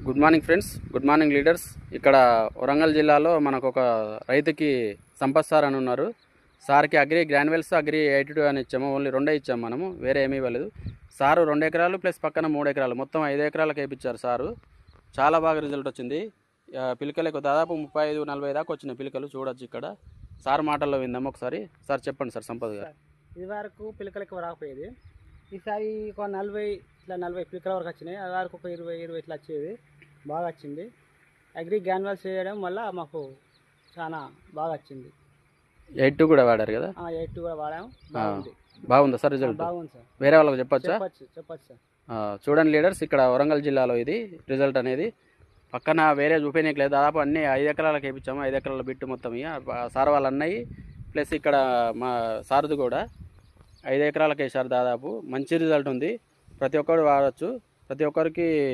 Good morning friends, good morning leaders. ఇక్కడ వరంగల్ జిల్లాలో మనకు ఒక రైతుకి సంపత్ సార్ అని ఉన్నారు. సార్కి అగ్రి గ్రాన్యువల్స్ అగ్రి 82 అని ఇచ్చాము. ఓన్లీ 2 ఇచ్చాము, మనము వేరే ఏమీ ఇవ్వలేదు. సారు 2 ఎకరాలు ప్లస్ పక్కన 3 ఎకరాలు మొత్తం 5 ఎకరాలకు వేయించారు సారు. చాలా బాగా రిజల్ట్ వచ్చింది. పిలకలకు దాదాపు 35-40 దాకా వచ్చినాయి పిలకలు. చూడొచ్చు ఇక్కడ. సార్ మాటల్లో విందాము ఒకసారి. సార్ చెప్పండి సార్ సంపత్ గారు. ఇది వరకు పిలకలకు రాకపోయేది, ఈసారి ఒక 40 పిలకల వరకు వచ్చినాయి. అది వరకు ఒక 20 ఇట్లా వచ్చేది. బాగా వచ్చింది. అగ్రి గ్రాన్యువల్స్ చేయడం వల్ల మాకు చాలా బాగా వచ్చింది. 82 కూడా వాడారు కదా? 82 కూడా వాడాము. బాగుందా సార్ రిజల్ట్? బాగుంది సార్. వేరే వాళ్ళకి చెప్పొచ్చా? చెప్పచ్చు సార్. చూడండి లీడర్స్, ఇక్కడ వరంగల్ జిల్లాలో ఇది రిజల్ట్ అనేది. పక్కన వేరే చూపించలేదు. దాదాపు అన్ని 5 ఎకరాలకు వేయించాము. 5 ఎకరాల బిట్టు మొత్తం ఇక సార్ వాళ్ళు అన్నయ్యి ప్లస్ ఇక్కడ మా సార్ది కూడా 5 ఎకరాలకు వేసారు. దాదాపు మంచి రిజల్ట్ ఉంది. ప్రతి ఒక్కరు వాడచ్చు. ప్రతి ఒక్కరికి